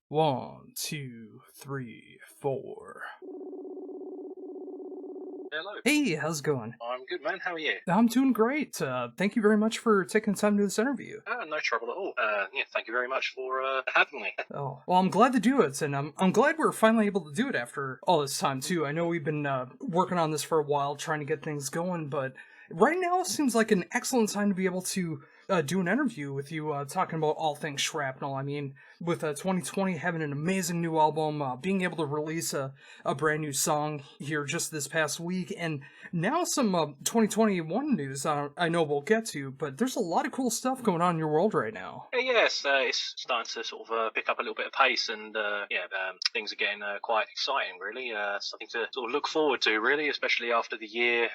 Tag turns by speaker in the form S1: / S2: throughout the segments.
S1: One, two, three, four.
S2: Hello.
S1: Hey, how's it going?
S2: I'm good, man. How are you?
S1: I'm doing great. Thank you very much for taking the time to do this interview.
S2: No trouble at all. Yeah, thank you very much for having me.
S1: Oh, well, I'm glad to do it, and I'm glad we're finally able to do it after all this time too. I know we've been working on this for a while, trying to get things going, but right now seems like an excellent time to be able to do an interview with you, talking about all things Shrapnel. I mean, with 2020 having an amazing new album, being able to release a brand new song here just this past week, and now some 2021 news I know we'll get to, but there's a lot of cool stuff going on in your world right now.
S2: Yes, it's starting to sort of pick up a little bit of pace, and things are getting quite exciting. Really, something to sort of look forward to. Really, especially after the year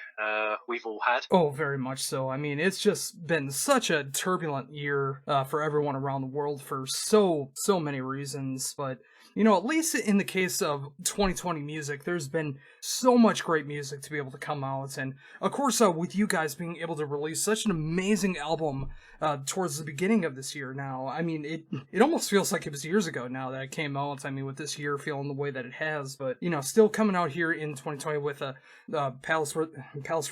S2: we've all had.
S1: Oh, very much so. I mean, it's just been such a turbulent year for everyone around the world for so many reasons. But, you know, at least in the case of 2020 music, there's been so much great music to be able to come out. And, of course, with you guys being able to release such an amazing album towards the beginning of this year now, I mean, it almost feels like it was years ago now that it came out. I mean, with this year feeling the way that it has. But, you know, still coming out here in 2020 with Palace for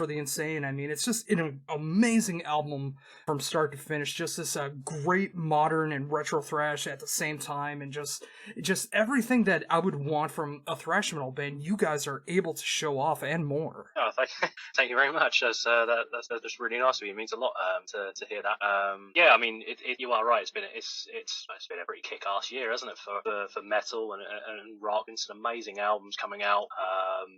S1: the Insane. I mean, it's just an amazing album from start to finish. Just this great modern and retro thrash at the same time, and just everything that I would want from a thrash metal band. You guys are able to show off and more.
S2: Oh, thank you very much. That's really nice of you. It means a lot to hear that. Yeah, I mean, you are right. It's been a pretty kick-ass year, hasn't it, for metal and rock? Been some amazing albums coming out,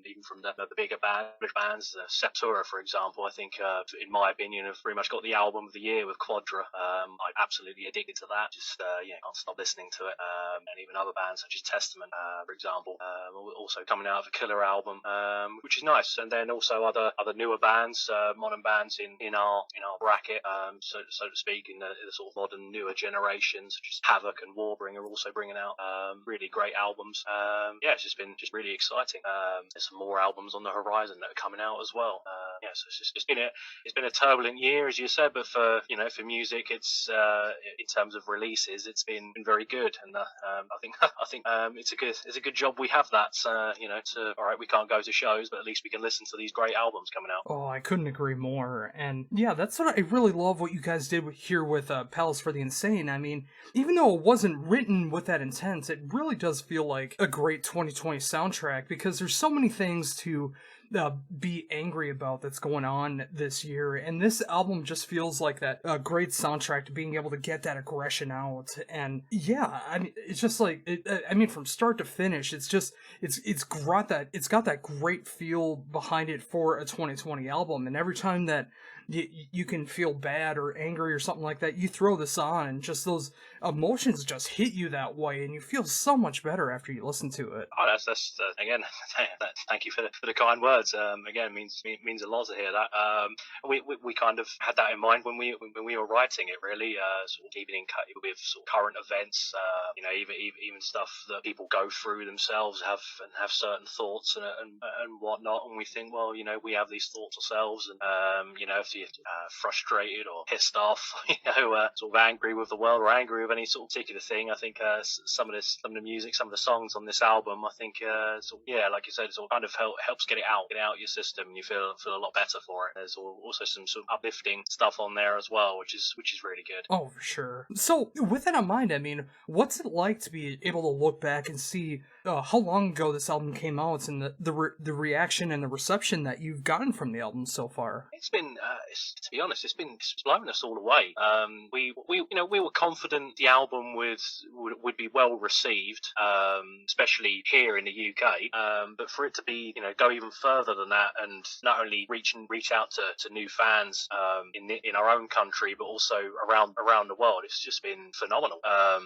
S2: even from the bigger bands. Sepultura, for example, I think, in my opinion, have pretty much got the album of the year with Quadra. I'm absolutely addicted to that. Just can't stop listening to it. And even other bands such as Testament, for example, also coming out of a killer album, which is nice. And then also other newer bands, modern bands in our bracket, so to speak, in the sort of modern newer generations, such as Havoc and Warbringer, are also bringing out really great albums. Yeah, it's just been really exciting. There's some more albums on the horizon that are coming out as well. Yeah, so it's been a turbulent year, as you said, but for music, it's in terms of releases, it's been very good, and I think it's a good job we have that. All right, we can't go to shows, but at least we can listen to these great albums coming out.
S1: Oh, I couldn't agree more. And yeah, that's what I really love what you guys did here with Palace for the Insane. I mean, even though it wasn't written with that intent, it really does feel like a great 2020 soundtrack, because there's so many things to be angry about that's going on this year, and this album just feels like that great soundtrack to being able to get that aggression out. And yeah, I mean, it's just like I mean, from start to finish, it's got that great feel behind it for a 2020 album. And every time that you can feel bad or angry or something like that, you throw this on, and just those emotions just hit you that way, and you feel so much better after you listen to it.
S2: Oh, that's again. Thank you for the kind words. Again, it means a lot to hear that. We kind of had that in mind when we were writing it. Really, sort of keeping in touch with sort of current events. Even stuff that people go through themselves, have certain thoughts and whatnot. And we think, well, we have these thoughts ourselves, and if you're frustrated or pissed off, sort of angry with the world or angry with any sort of particular thing, I think some of the music, some of the songs on this album, I think, like you said, it sort of kind of helps get out your system, and you feel a lot better for it. There's also some sort of uplifting stuff on there as well, which is really good.
S1: Oh, for sure. So, with that in mind, I mean, what's it like to be able to look back and see how long ago this album came out, and the reaction and the reception that you've gotten from the album so far?
S2: It's been, to be honest, it's blown us all away. We were confident the album would be well received, especially here in the UK. But for it to be, go even further than that, and not only reach out to new fans in our own country, but also around the world, it's just been phenomenal.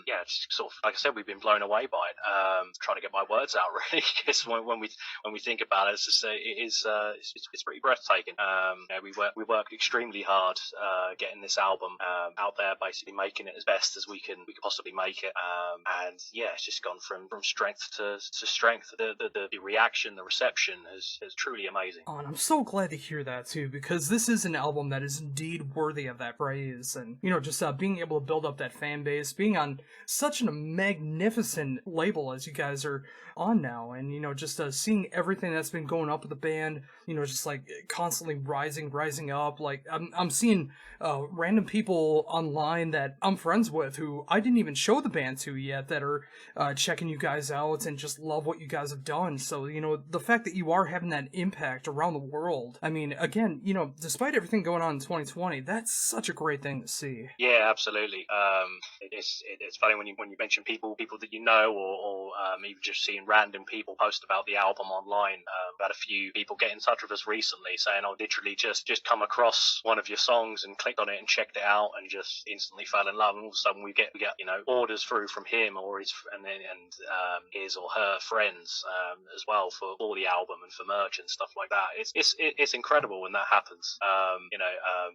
S2: It's sort of, like I said, we've been blown away by it. Trying to get my words out, really, because when we think about it, it's pretty breathtaking. We work worked extremely hard getting this album out there, basically making it as best as we could possibly make it. And yeah, it's just gone from strength to strength. The reaction, the reception is truly amazing.
S1: Oh, and I'm so glad to hear that too, because this is an album that is indeed worthy of that praise. And, just being able to build up that fan base, being on such a magnificent label as you guys are on now, and, just seeing everything that's been going up with the band, just like constantly rising up. Like, I'm seeing random people online that I'm friends with who I didn't even show the band to yet that are checking you guys out and just love what you guys have done. So, the fact that you are having that impact around the world, I mean, again, despite everything going on in 2020, that's such a great thing to see.
S2: Yeah, absolutely. It's funny when you mention people that you know, or even just seeing random people post about the album online. I've had a few people get in touch with us recently saying, "Oh, literally just come across one of your songs and clicked on it and checked it out and just instantly fell in love." And all of a sudden we get orders through from him or his or her friends as well for the album and for merch and stuff like that. It's incredible when that happens.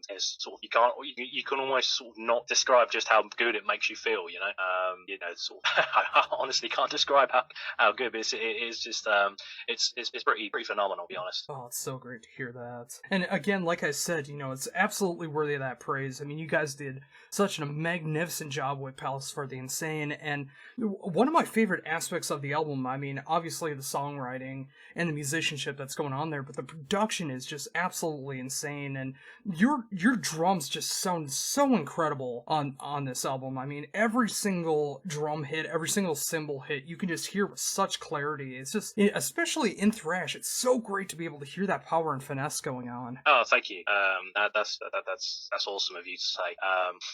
S2: It's sort of you can almost sort of not describe just how good it makes you feel. I honestly can't describe how good, but it's just it's pretty phenomenal, to be honest.
S1: Oh, it's so great to hear that. And again, like I said, it's absolutely worthy of that praise. I mean, you guys did such a magnificent job with Palace for the Insane, and one of my favorite aspects of the album, I mean, obviously the songwriting and the musicianship that's going on there, but the production is just absolutely insane, and your drums just sound so incredible on this album. I mean, every single drum hit, every single cymbal hit, you can just hear with such clarity. It's just, especially in thrash, it's so great to be able to hear that power and finesse going on.
S2: Oh, thank you. That's awesome of you to say.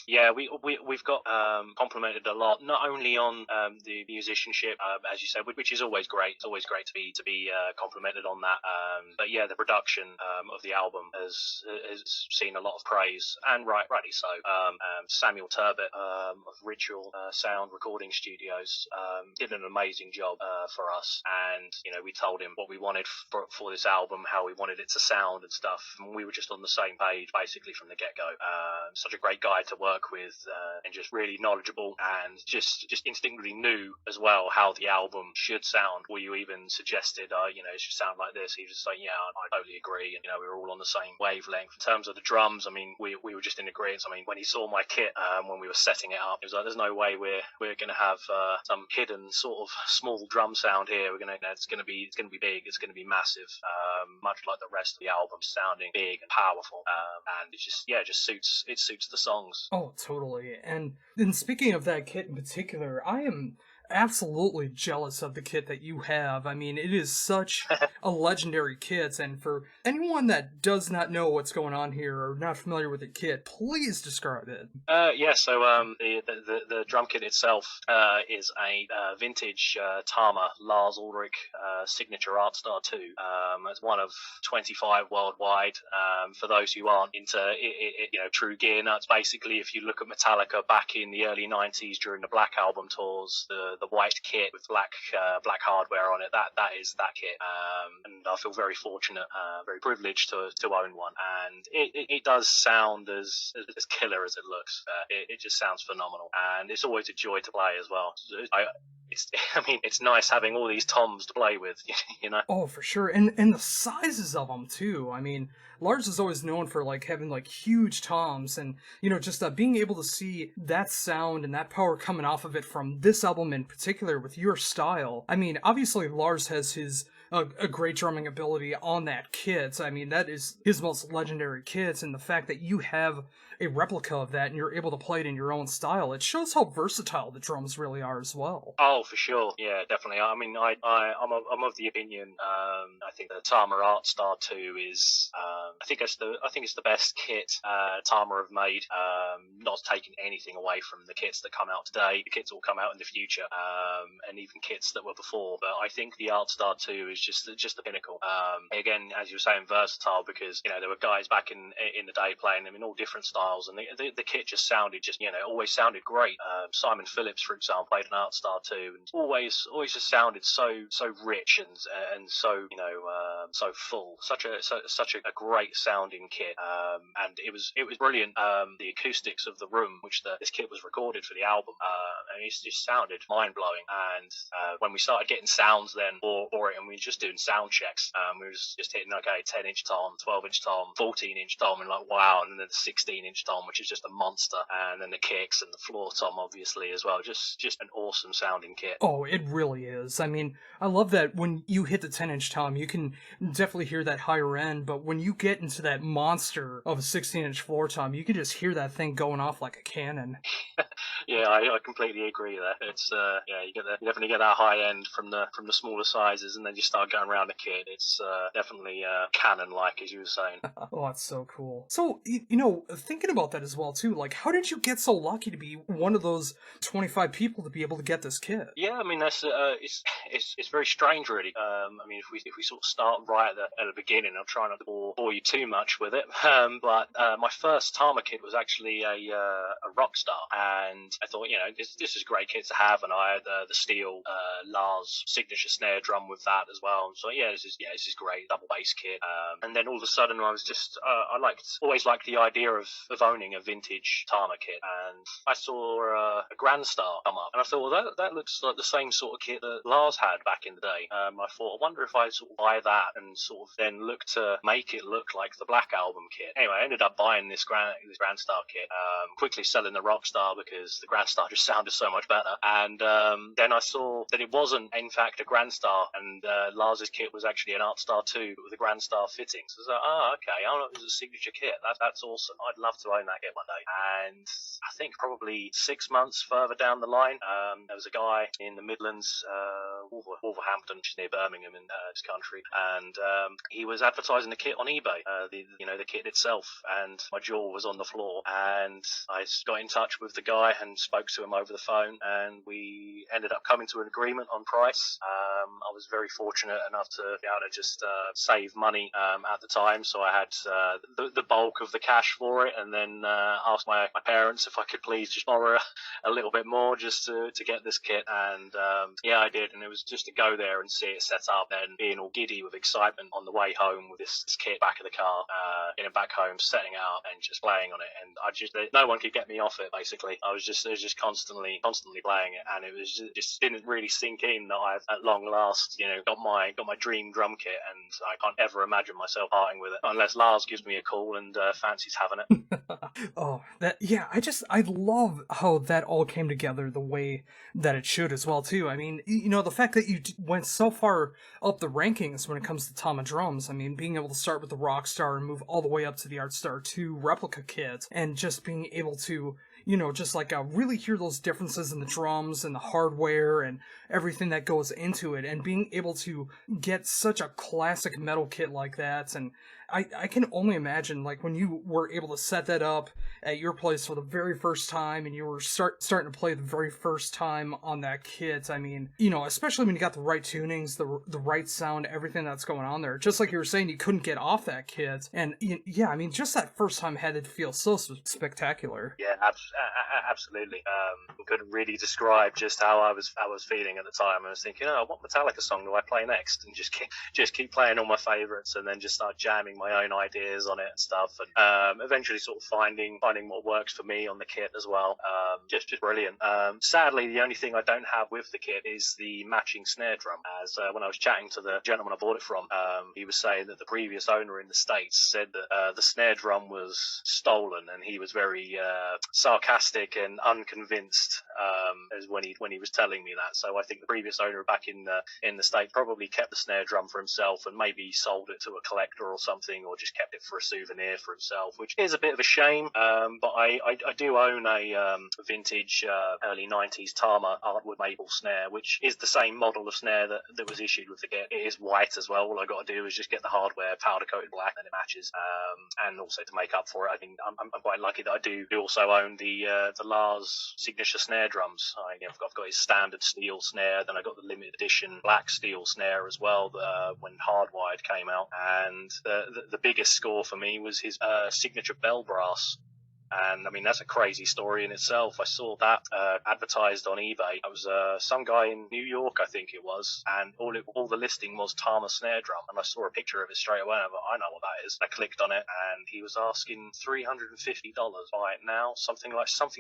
S2: Yeah, we've got complimented a lot, not only on the musicianship, as you said, which is always great. It's always great to be complimented on that. But yeah, the production of the album has seen a lot of praise, and rightly so. Samuel Turbot of Ritual Sound Recording Studios did an amazing job for us, and we told him what we wanted for this album, how we wanted it to sound and stuff, and we were just on the same page basically from the get-go. Such a great guy to work with, and just really knowledgeable, and just instinctively knew as well how the album should sound. We even suggested, it should sound like this. He was just like, yeah, I totally agree, and we were all on the same wavelength. In terms of the drums, I mean, we were just in agreement. I mean, when he saw my kit, when we were setting it up, he was like, there's no way we're gonna have some hidden sort of small drum sound here. It's gonna be big, it's gonna be massive, much like the rest of the album, sounding big and powerful, and it just suits the songs.
S1: Oh, totally. And speaking of that kit in particular, I am absolutely jealous of the kit that you have. I mean, it is such a legendary kit, and for anyone that does not know what's going on here or not familiar with the kit, please describe it.
S2: So the drum kit itself is a vintage Tama Lars Ulrich signature Art Star 2. It's one of 25 worldwide. For those who aren't into true gear nuts, basically, if you look at Metallica back in the early 90s during the Black Album tours, the white kit with black hardware on it, that is that kit, and I feel very fortunate, very privileged to own one, and it does sound as killer as it looks. It just sounds phenomenal, and it's always a joy to play as well. It's nice having all these toms to play with,
S1: Oh, for sure, and the sizes of them too. I mean, Lars is always known for having huge toms, and just being able to see that sound and that power coming off of it from this album in particular with your style. I mean, obviously Lars has his a great drumming ability on that kit. I mean, that is his most legendary kit, and the fact that you have a replica of that and you're able to play it in your own style, it shows how versatile the drums really are as well.
S2: Oh, for sure. Yeah, definitely. I mean, I'm of the opinion. I think the Tama Art Star 2 is. I think it's the best kit Tama have made. not taking anything away from the kits that come out today. The kits will come out in the future, and even kits that were before. But I think the Artstar 2 is just the pinnacle. Again, as you were saying, versatile, because there were guys back in the day playing them in all different styles, and the kit just sounded always sounded great. Simon Phillips, for example, played an Artstar 2, and always just sounded so rich and so so full. Such a great sounding kit, and it was brilliant. The acoustics of the room which this kit was recorded for the album, and it just sounded mind blowing. And when we started getting sounds then for it, and we were just doing sound checks, we were just hitting 10-inch tom, 12-inch tom, 14-inch tom, and like wow, and then the 16-inch tom, which is just a monster, and then the kicks and the floor tom obviously as well. Just an awesome sounding kit.
S1: Oh, it really is. I mean, I love that when you hit the 10-inch tom, you can definitely hear that higher end, but when you get into that monster of a 16-inch floor tom, you can just hear that thing going off like a cannon.
S2: Yeah, I completely agree there. It's you definitely get that high end from the smaller sizes, and then you start going around the kit. It's definitely cannon-like, as you were saying.
S1: Oh, that's so cool. So, thinking about that as well, too, like, how did you get so lucky to be one of those 25 people to be able to get this kit?
S2: Yeah, I mean, that's it's very strange, really. I mean, if we sort of start right at the beginning, I'll try not to bore you too much with it. But my first Tama kit was actually a Rockstar, and I thought, this is a great kit to have, and I had the steel Lars signature snare drum with that as well. And so this is great, double bass kit. And then all of a sudden, I was just I always liked the idea of owning a vintage Tama kit, and I saw a Grand Star come up, and I thought, well, that looks like the same sort of kit that Lars had back in the day. I thought, I wonder if I sort of buy that and sort of then look to make it look like the Black Album kit. Anyway, I ended up buying this Grand Star kit, quickly selling the Rockstar because the Grand Star just sounded so much better. And then I saw that it wasn't, in fact, a Grand Star, and Lars's kit was actually an Artstar 2 with a Grand Star fitting. So I was like, okay, it was a signature kit. That's awesome. I'd love to own that kit one day. And I think probably 6 months further down the line, there was a guy in the Midlands, Wolverhampton, which is near Birmingham in this country, and he was advertising the kit on eBay, the kit itself, and my jaw was on the floor, and I got in touch with the guy and spoke to him over the phone, and we ended up coming to an agreement on price. I was very fortunate enough to be able to just save money at the time, so I had the bulk of the cash for it, and then asked my parents if I could please just borrow a little bit more just to get this kit, and I did, and it was just to go there and see it set up, and being all giddy with excitement on the way home with this kit back of the car, getting back home, setting out, and just playing on it, and no one could get me off it. Basically, I was just constantly playing it, and it was just didn't really sink in that I've at long last got my dream drum kit, and I can't ever imagine myself parting with it unless Lars gives me a call and fancies having it.
S1: Oh, I love how that all came together the way that it should as well, too. I mean, the fact that you went so far up the rankings when it comes to Tama drums, I mean, being able to start with the Rockstar and move all the way up to the Artstar 2 replica kit, and just being able to just like really hear those differences in the drums and the hardware and everything that goes into it, and being able to get such a classic metal kit like that. And I can only imagine, like, when you were able to set that up at your place for the very first time, and you were starting to play the very first time on that kit. I mean, especially when you got the right tunings, the right sound, everything that's going on there. Just like you were saying, you couldn't get off that kit, and I mean, just that first time had to feel so spectacular.
S2: Yeah, absolutely. Couldn't really describe just how I was feeling at the time. I was thinking, what Metallica song do I play next? And just keep playing all my favorites, and then just start jamming my own ideas on it and stuff, and eventually sort of finding what works for me on the kit as well. Just brilliant. Sadly, the only thing I don't have with the kit is the matching snare drum. As when I was chatting to the gentleman I bought it from, he was saying that the previous owner in the States said that the snare drum was stolen, and he was very sarcastic and unconvinced as when he was telling me that. So I think the previous owner back in the States probably kept the snare drum for himself and maybe sold it to a collector or something. something, or just kept it for a souvenir for himself, which is a bit of a shame. But I do own a vintage early 90s Tama Artwood maple snare, which is the same model of snare that was issued with the kit. It is white as well. All I got to do is just get the hardware powder coated black, and it matches. And also to make up for it, I think I'm quite lucky that I do also own the Lars signature snare drums. I've got his standard steel snare, then I got the limited edition black steel snare as well when Hardwired came out, and the biggest score for me was his signature bell brass. And I mean, that's a crazy story in itself. I saw that advertised on eBay. I was some guy in New York, I think it was, and all the listing was Tama snare drum, and I saw a picture of it straight away. And I thought, I know what that is. I clicked on it, and he was asking $350 buy it now, something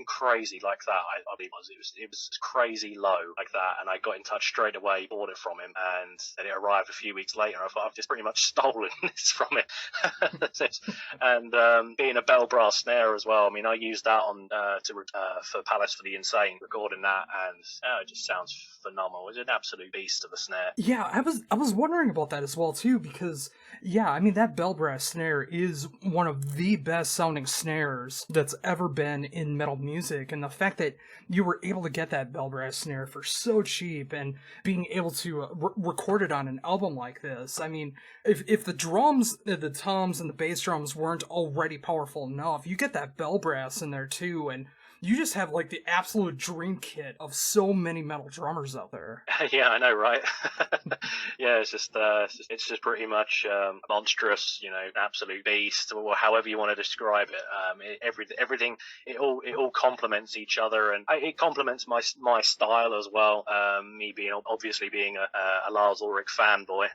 S2: crazy like that. I believe it was crazy low like that, and I got in touch straight away, bought it from him, and then it arrived a few weeks later. I thought, I've just pretty much stolen this from him. And being a bell brass snare as well. I mean, I used that on for Palace for the Insane, recording that, and it just sounds phenomenal. It's an absolute beast of a snare.
S1: Yeah, I was wondering about that as well too, because I mean, that bell brass snare is one of the best sounding snares that's ever been in metal music, and the fact that you were able to get that bell brass snare for so cheap and being able to record it on an album like this. I mean, if the drums, the toms and the bass drums weren't already powerful enough, you get that bell brass in there too, and you just have like the absolute dream kit of so many metal drummers out there.
S2: Yeah, I know, right? Yeah, it's just pretty much monstrous, absolute beast, or however you want to describe it. Everything, it all complements each other, and it complements my style as well. Me being a Lars Ulrich fanboy,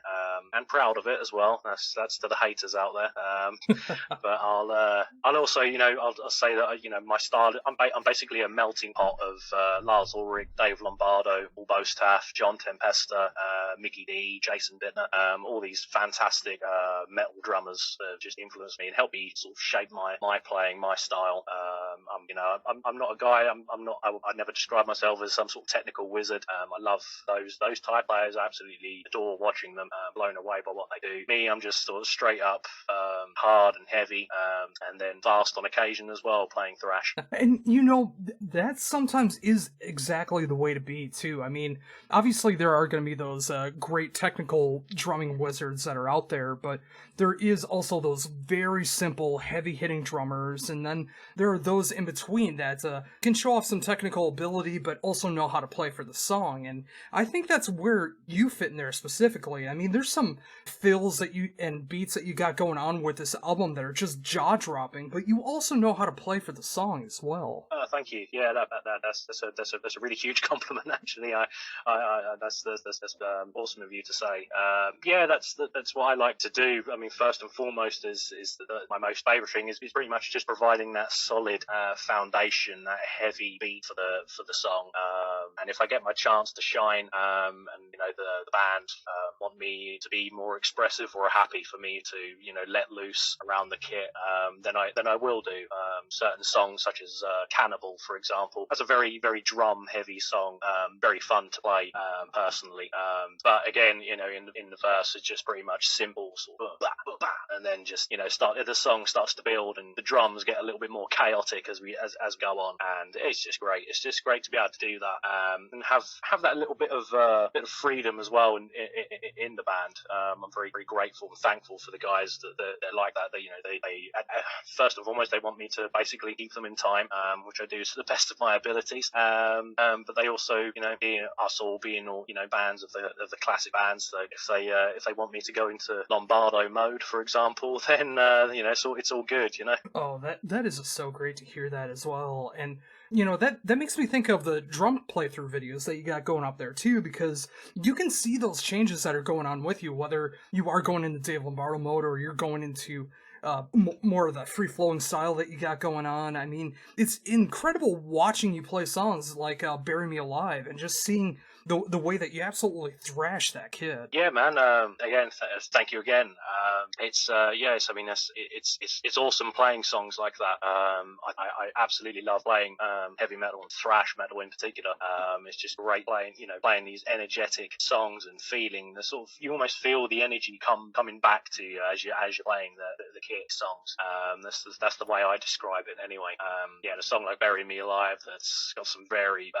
S2: and proud of it as well. That's to the haters out there. But I'll also, I'll say that my style. I'm basically a melting pot of Lars Ulrich, Dave Lombardo, Paul Bostaff, John Tempesta, Mickey D, Jason Bittner, all these fantastic metal drummers that just influenced me and helped me sort of shape my playing, my style. I'm not a guy. I never describe myself as some sort of technical wizard. I love those type players. I absolutely adore watching them. Blown away by what they do. Me, I'm just sort of straight up hard and heavy, and then fast on occasion as well, playing thrash.
S1: And that sometimes is exactly the way to be too. I mean, obviously there are going to be those great technical drumming wizards that are out there, but there is also those very simple, heavy-hitting drummers, and then there are those in between that can show off some technical ability, but also know how to play for the song, and I think that's where you fit in there specifically. I mean, there's some fills and beats that you got going on with this album that are just jaw-dropping, but you also know how to play for the song as well.
S2: Thank you. Yeah, that's a really huge compliment. Actually, that's awesome of you to say. Yeah, that's what I like to do. I mean, first and foremost is my most favourite thing is pretty much just providing that solid foundation, that heavy beat for the song. And if I get my chance to shine, and the band want me to be more expressive or happy for me to let loose around the kit, then I will do. Certain songs such as Cannibal, for example, that's a very, very drum heavy song, very fun to play personally, but again, in the verse it's just pretty much simple sort of blah, blah, blah, and then just the song starts to build and the drums get a little bit more chaotic as go on, and it's just great to be able to do that, and have that little bit of freedom as well in the band. I'm very, very grateful and thankful for the guys that like that. They first and foremost, they want me to basically keep them in time, which I do to the best of my abilities. But they also, being bands of the classic bands, so if they want me to go into Lombardo mode, for example, then it's all good.
S1: Oh, that is so great to hear that as well, and that makes me think of the drum playthrough videos that you got going up there too, because you can see those changes that are going on with you, whether you are going into Dave Lombardo mode or you're going into more of that free-flowing style that you got going on. I mean, it's incredible watching you play songs like Bury Me Alive and just seeing the way that you absolutely thrash that kid.
S2: Yeah, man. Again, thank you again. It's yes. I mean, it's awesome playing songs like that. I absolutely love playing heavy metal and thrash metal in particular. It's just great playing these energetic songs and feeling the sort of, you almost feel the energy coming back to you as you're playing the kick songs. That's the way I describe it anyway. Yeah, and a song like "Bury Me Alive" that's got some very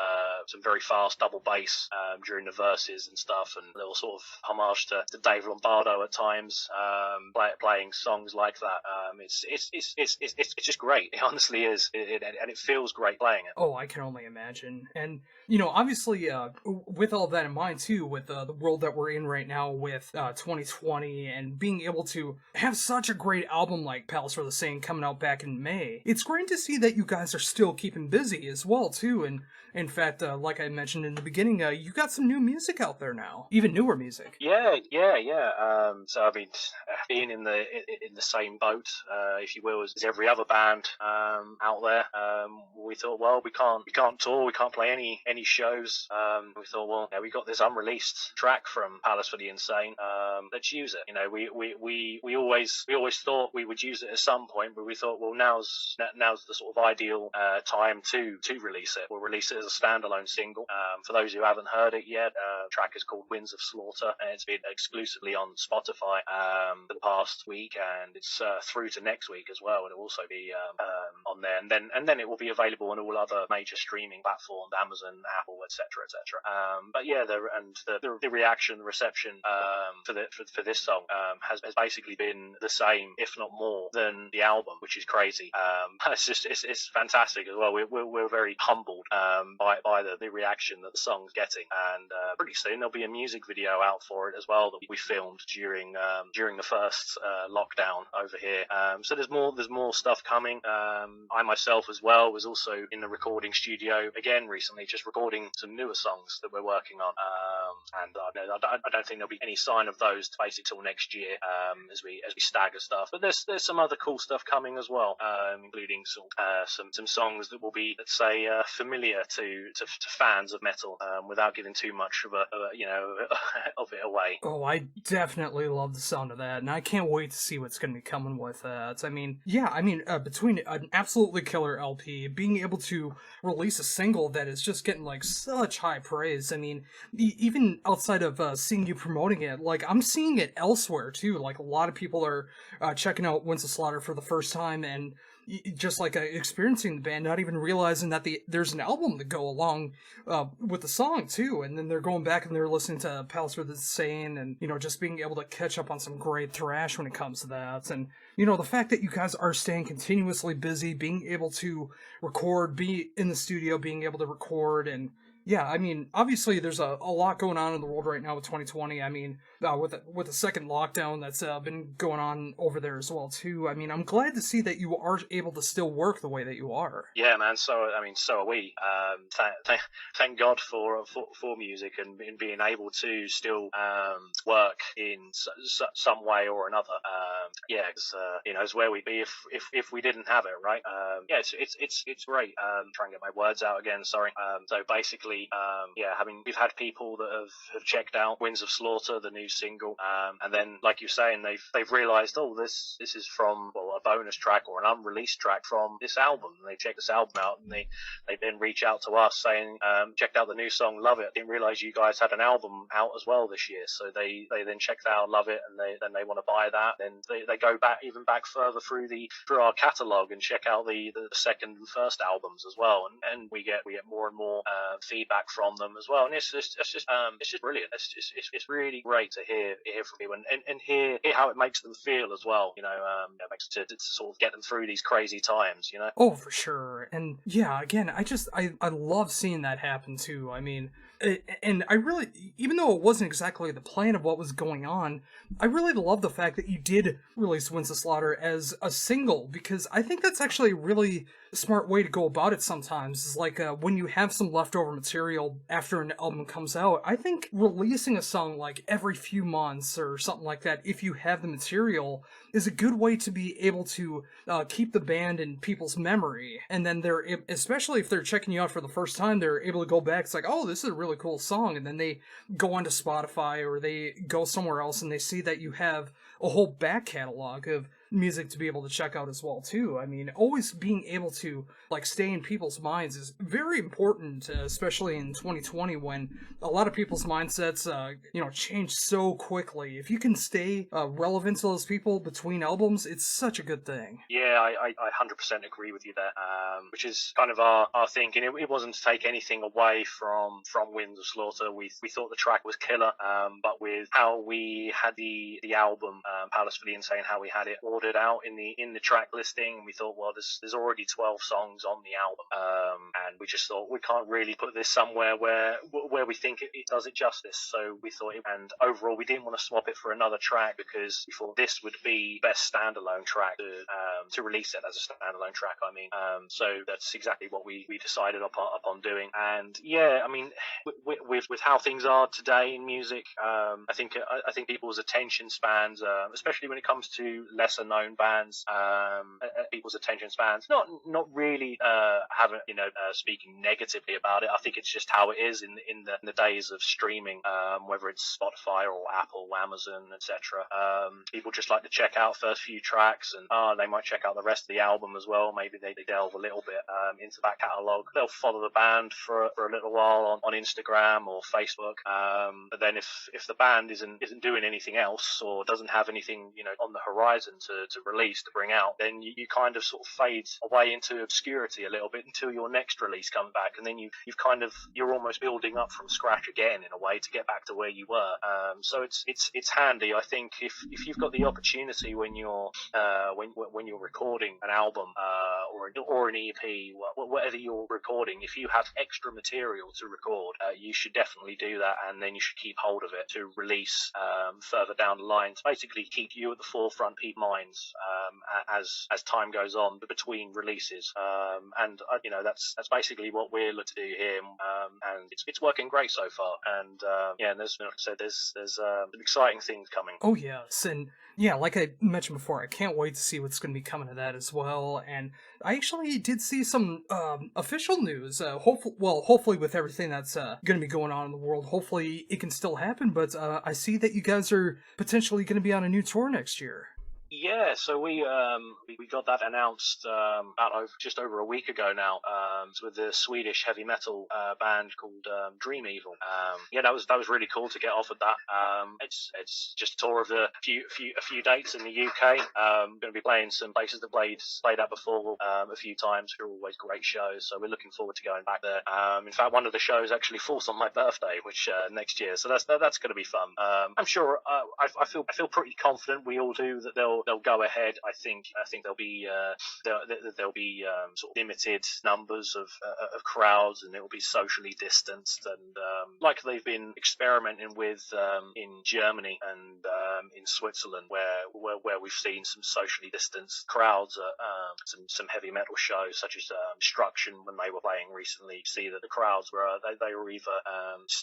S2: fast double bass during the verses and stuff, and a little sort of homage to Dave Lombardo at times, playing songs like that. It's just great. It honestly is, and it feels great playing it.
S1: Oh, I can only imagine. And obviously, with all that in mind too, with the world that we're in right now with 2020, and being able to have such a great album like Palace for the Sane coming out back in May, it's great to see that you guys are still keeping busy as well too. And in fact, like I mentioned in the beginning, you got some new music out there now, even newer music.
S2: Yeah. So I mean, being in the same boat, if you will, as every other band out there, we thought, well, we can't tour, we can't play any shows. We thought, well, we got this unreleased track from Palace for the Insane. Let's use it. We always thought we would use it at some point, but we thought, well, now's the sort of ideal time to release it. We'll release it as a standalone single. For those who haven't heard it yet, the track is called Winds of Slaughter, and it's been exclusively on Spotify for the past week, and it's through to next week as well. It'll also be on there, and then it will be available on all other major streaming platforms, Amazon, Apple, etc. But yeah, the reaction, the reception for this song has basically been the same, if not more, than the album, which is crazy. It's fantastic as well. We're very humbled by the reaction that the song's getting, and pretty soon there'll be a music video out for it as well that we filmed during the first lockdown over here. So there's more stuff coming. I myself as well was also in the recording studio again recently, just recording some newer songs that we're working on. And I don't think there'll be any sign of those basically till next year, as we stagger stuff. But there's some other cool stuff coming as well, including some songs that will be, let's say, familiar to fans of metal, without giving too much of of it away.
S1: Oh, I definitely love the sound of that, and I can't wait to see what's going to be coming with that. Between an absolutely killer LP, being able to release a single that is just getting like such high praise. I mean, even outside of seeing you promoting it, like I'm seeing it elsewhere too. Like a lot of people are checking out Winds of Slaughter for the first time, and just like experiencing the band, not even realizing that there's an album to go along with the song too, and then they're going back and they're listening to Palace for the Insane, and just being able to catch up on some great thrash when it comes to that. And the fact that you guys are staying continuously busy, being able to record, be in the studio, being able to record, and yeah, I mean, obviously there's a lot going on in the world right now with 2020. I mean, with the second lockdown that's been going on over there as well too. I mean, I'm glad to see that you are able to still work the way that you are.
S2: Yeah, man. So are we. Thank God for music and being able to still work in some way or another. It's where we'd be if we didn't have it, right? It's great. Trying to get my words out again. Sorry. So basically, we've had people that have checked out Winds of Slaughter, the new single, and then, like you're saying, they've realised, oh, this is from a bonus track or an unreleased track from this album, and they check this album out, and they then reach out to us saying, checked out the new song, love it. Didn't realise you guys had an album out as well this year, so they then check that out, love it, and they want to buy that. Then they go back further through our catalogue and check out the second and first albums as well, and we get more and more feedback from them as well, and it's just brilliant. It's really great to hear from people and hear how it makes them feel as well. It makes to sort of get them through these crazy times.
S1: Oh, for sure. And yeah, again, I love seeing that happen too. I mean, and I really, even though it wasn't exactly the plan of what was going on, I really love the fact that you did release Winds of Slaughter as a single, because I think that's actually a really smart way to go about it sometimes. Is like when you have some leftover material after an album comes out, I think releasing a song like every few months or something like that, if you have the material, is a good way to be able to keep the band in people's memory. And then especially if they're checking you out for the first time, they're able to go back. It's like, oh, this is a really cool song. And then they go onto Spotify or they go somewhere else and they see that you have a whole back catalog of music to be able to check out as well too. I mean, always being able to like stay in people's minds is very important, especially in 2020 when a lot of people's mindsets change so quickly. If you can stay relevant to those people between albums, it's such a good thing.
S2: Yeah, I 100% agree with you there, which is kind of our thinking. It wasn't to take anything away from Winds of Slaughter. We thought the track was killer, but with how we had the album, Palace for the Insane, how we had it ordered out in the track listing, we thought, well, there's already 12 songs on the album, and we just thought we can't really put this somewhere where we think it does it justice. So we thought, and overall, we didn't want to swap it for another track because we thought this would be best standalone track to release it as a standalone track. I mean, so that's exactly what we decided upon doing. And yeah, I mean, with how things are today in music, I think people's attention spans, especially when it comes to lesser known bands, people's attention spans not really haven't speaking negatively about it. I think it's just how it is in the days of streaming, whether it's Spotify or Apple, Amazon, etc. People just like to check out first few tracks, and they might check out the rest of the album as well. Maybe they delve a little bit into that catalog. They'll follow the band for a little while on Instagram or Facebook, but then if the band isn't doing anything else or doesn't have anything on the horizon to release, to bring out, then you kind of sort of fade away into obscurity a little bit until your next release comes back, and then you're almost building up from scratch again in a way to get back to where you were. So it's handy, I think, if you've got the opportunity when you're recording an album or an EP, whatever you're recording, if you have extra material to record, you should definitely do that, and then you should keep hold of it to release further down the line to basically keep you at the forefront of people's minds as time goes on between releases. And that's basically what we're looking to do here, and it's working great so far. And there's, like I said, there's some exciting things coming.
S1: Oh yes, and yeah, like I mentioned before, I can't wait to see what's going to be coming to that as well. And I actually did see some official news. Hopefully with everything that's going to be going on in the world, hopefully it can still happen. But I see that you guys are potentially going to be on a new tour next year.
S2: Yeah, so we got that announced just over a week ago now. It's with the Swedish heavy metal band called Dream Evil. That was really cool to get offered that. It's just a tour of a few dates in the UK. Going to be playing some places that played at before a few times. They're always great shows, so we're looking forward to going back there. In fact, one of the shows actually falls on my birthday, which next year, so that's going to be fun. I'm sure. I feel pretty confident. We all do that they'll go ahead. I think there'll be sort of limited numbers of crowds, and it will be socially distanced, and like they've been experimenting with in Germany and in Switzerland, where we've seen some socially distanced crowds at some heavy metal shows such as Destruction when they were playing recently. You see that the crowds were they were either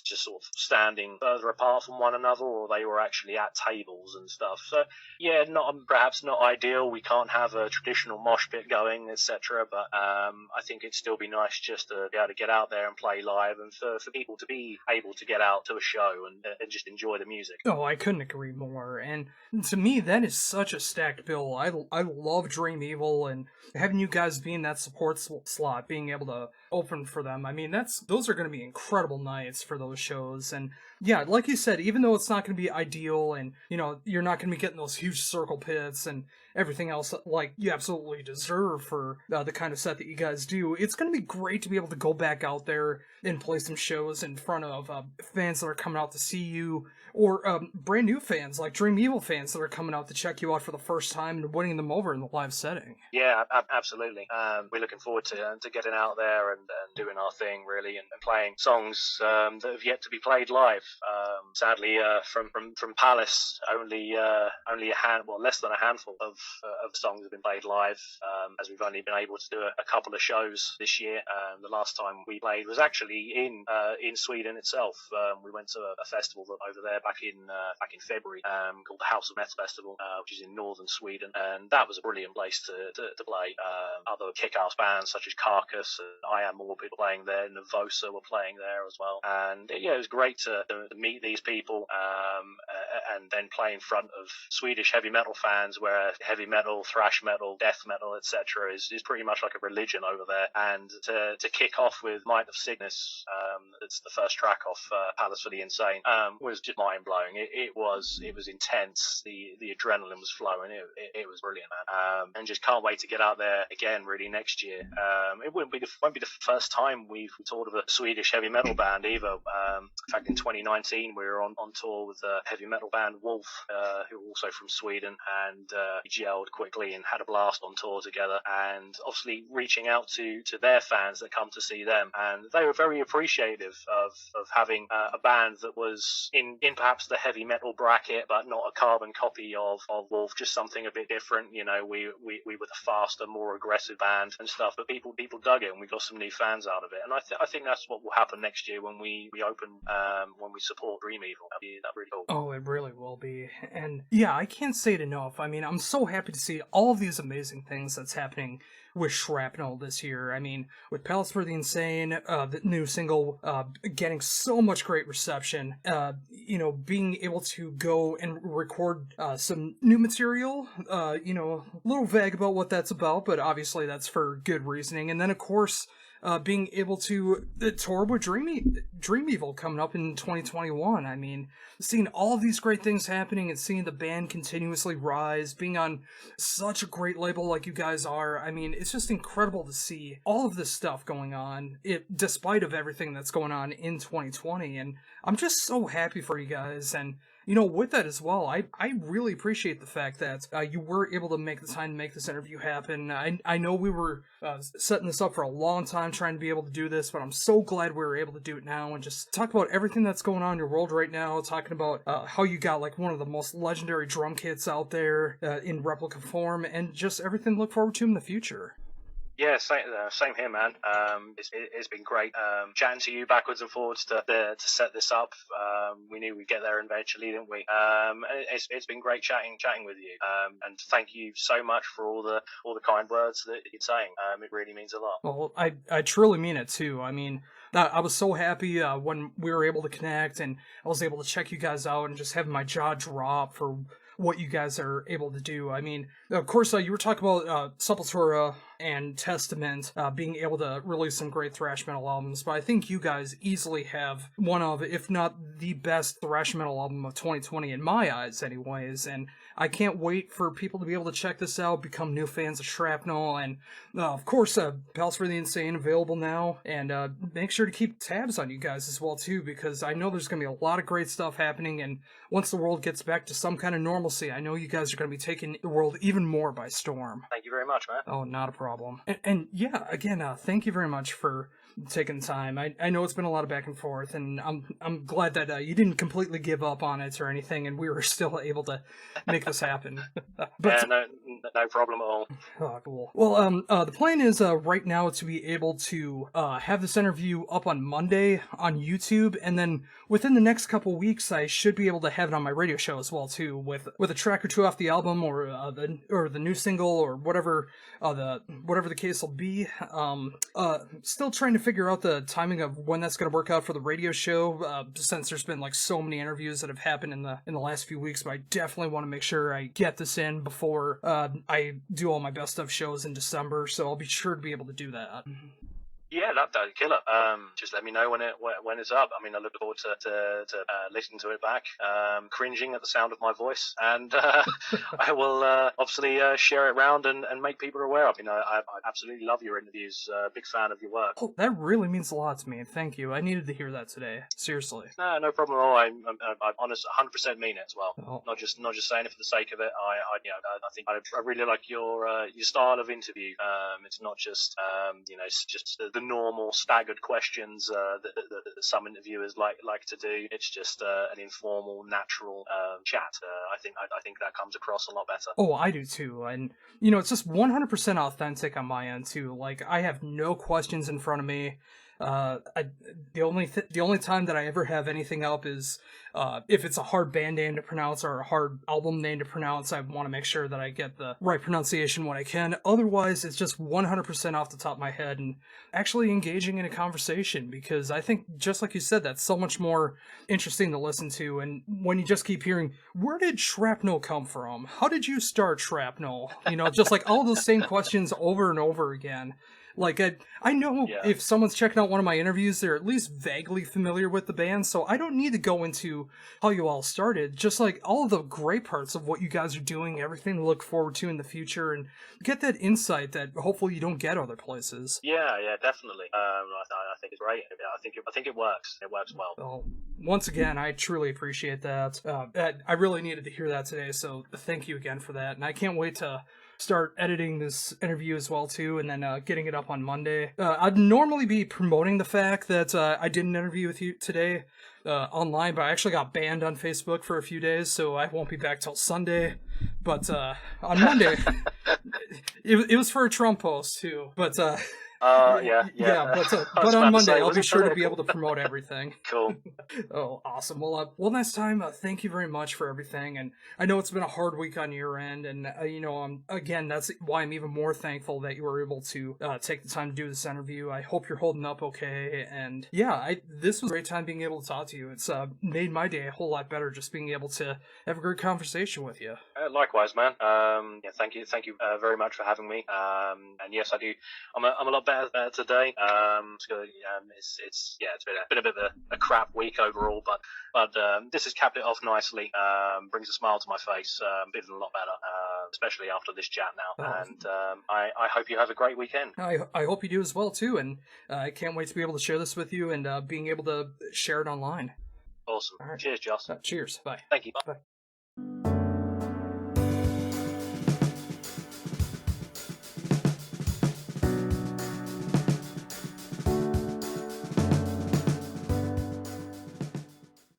S2: just sort of standing further apart from one another, or they were actually at tables and stuff. So yeah, perhaps not ideal. We can't have a traditional mosh pit going, etc. But I think it'd still be nice just to be able to get out there and play live, and for people to be able to get out to a show and just enjoy the music.
S1: Oh, I couldn't agree more. And to me, that is such a stacked bill. I love Dream Evil, and having you guys be in that support slot, being able to open for them. I mean, those are going to be incredible nights for those shows. And yeah, like you said, even though it's not going to be ideal, and you're not going to be getting those huge circle pits and everything else like you absolutely deserve for the kind of set that you guys do, it's going to be great to be able to go back out there and play some shows in front of fans that are coming out to see you, or brand new fans like Dream Evil fans that are coming out to check you out for the first time and winning them over in the live setting.
S2: Yeah, absolutely. We're looking forward to getting out there and doing our thing, really, and playing songs that have yet to be played live. Sadly, from Palace, only less than a handful of songs that have been played live, as we've only been able to do a couple of shows this year. The last time we played was actually in Sweden itself. We went to a festival over there back in February, called the House of Metal Festival, which is in northern Sweden, and that was a brilliant place to play. Other kick-ass bands such as Carcass and I Am Morbid playing there, Nervosa were playing there as well, and yeah, it was great to meet these people, and then play in front of Swedish heavy metal fans, where heavy metal, thrash metal, death metal, etc. is pretty much like a religion over there. And to kick off with Might of Sickness, it's the first track off Palace for the Insane, was just mind blowing. It was intense. The adrenaline was flowing. It was brilliant, man. And just can't wait to get out there again, really, next year. It won't be the first time we've toured with a Swedish heavy metal band either. In fact, in 2019 we were on tour with a heavy metal band Wolf, who were also from Sweden, and we gelled quickly and had a blast on tour together, and obviously reaching out to their fans that come to see them, and they were very appreciative of having a band that was in perhaps the heavy metal bracket, but not a carbon copy of Wolf, just something a bit different. You know, we were the faster, more aggressive band and stuff, but people dug it, and we got some new fans out of it. And I think that's what will happen next year when we open, when we support Dream Evil. That'd be really cool.
S1: Oh, it really will be. And yeah, I can't say it enough. I mean, I'm so happy to see all of these amazing things that's happening with Shrapnel this year. I mean, with Palace for the Insane, the new single getting so much great reception, you know, being able to go and record some new material, you know, a little vague about what that's about, but obviously that's for good reasoning. And then, of course, being able to tour with Dream Evil coming up in 2021. I mean, seeing all of these great things happening and seeing the band continuously rise, being on such a great label like you guys are. I mean, it's just incredible to see all of this stuff going on, despite of everything that's going on in 2020. And I'm just so happy for you guys. And you know, with that as well, I really appreciate the fact that you were able to make the time to make this interview happen. I know we were setting this up for a long time trying to be able to do this, but I'm so glad we were able to do it now and just talk about everything that's going on in your world right now, talking about how you got like one of the most legendary drum kits out there in replica form, and just everything to look forward to in the future.
S2: Yeah, same here, man. It's been great chatting to you backwards and forwards to set this up. We knew we'd get there eventually, didn't we? It's been great chatting with you. And thank you so much for all the kind words that you're saying. It really means a lot.
S1: Well, I truly mean it too. I mean, I was so happy when we were able to connect and I was able to check you guys out and just have my jaw drop for what you guys are able to do. I mean, of course, you were talking about Sepultura and Testament being able to release some great thrash metal albums, but I think you guys easily have one of, if not the best thrash metal album of 2020 in my eyes anyways, and I can't wait for people to be able to check this out, become new fans of Shrapnel, and of course, Palace for the Insane available now, and make sure to keep tabs on you guys as well too, because I know there's going to be a lot of great stuff happening, and once the world gets back to some kind of normalcy, I know you guys are going to be taking the world even more by storm.
S2: Thank you very much, man.
S1: Oh, not a problem. And yeah, again, thank you very much for taking time. I know it's been a lot of back and forth, and I'm glad that you didn't completely give up on it or anything, and we were still able to make this happen.
S2: But yeah, no problem at all.
S1: Oh, cool. Well, the plan is right now to be able to have this interview up on Monday on YouTube, and then within the next couple weeks, I should be able to have it on my radio show as well too, with a track or two off the album or the new single or whatever the case will be. Still trying to figure out the timing of when that's going to work out for the radio show, since there's been like so many interviews that have happened in the last few weeks, but I definitely want to make sure I get this in before I do all my best of shows in December, so I'll be sure to be able to do that.
S2: Yeah, that'd kill it. Just let me know when it's up. I mean, I look forward to listening to it back, cringing at the sound of my voice, and I will obviously share it around and make people aware. I mean, I absolutely love your interviews. Big fan of your work.
S1: Oh, that really means a lot to me. Thank you. I needed to hear that today. Seriously.
S2: No problem at all. I'm honest, 100% mean it as well.
S1: Oh.
S2: Not just saying it for the sake of it. I think I really like your style of interview. It's not just it's just the normal staggered questions that some interviewers like to do. It's just an informal, natural chat. I think that comes across a lot better.
S1: Oh, I do too. And, you know, it's just 100% authentic on my end too. Like, I have no questions in front of me. The only time that I ever have anything up is if it's a hard band name to pronounce or a hard album name to pronounce. I want to make sure that I get the right pronunciation when I can. Otherwise, it's just 100% off the top of my head and actually engaging in a conversation, because I think, just like you said, that's so much more interesting to listen to. And when you just keep hearing, where did Shrapnel come from? How did you start Shrapnel? You know, just like all those same questions over and over again. Like, I know if someone's checking out one of my interviews, they're at least vaguely familiar with the band, so I don't need to go into how you all started. Just, like, all of the great parts of what you guys are doing, everything to look forward to in the future, and get that insight that hopefully you don't get other places.
S2: Yeah, definitely. I think it's great. I think it works. It works well.
S1: Well, once again, I truly appreciate that. I really needed to hear that today, so thank you again for that, and I can't wait to start editing this interview as well too, and then getting it up on Monday. I'd normally be promoting the fact that I did an interview with you today online, but I actually got banned on Facebook for a few days, so I won't be back till Sunday. But on Monday, it was for a Trump post too. But but on Monday I'll be sure to be able to promote everything.
S2: Cool.
S1: Oh, awesome. Well, next time, thank you very much for everything. And I know it's been a hard week on your end, and again, that's why I'm even more thankful that you were able to take the time to do this interview. I hope you're holding up okay. And yeah, this was a great time being able to talk to you. It's made my day a whole lot better just being able to have a great conversation with you.
S2: Likewise, man. Thank you very much for having me. And yes, I do. I'm a lot better today. It's been a bit of a crap week overall, but this has capped it off nicely. Brings a smile to my face. Feeling a lot better, especially after this chat now. Oh. And I hope you have a great weekend.
S1: I hope you do as well too, and I can't wait to be able to share this with you and being able to share it online.
S2: Awesome.
S1: All right.
S2: Cheers, Joss.
S1: Cheers. Bye.
S2: Thank you.
S1: Bye.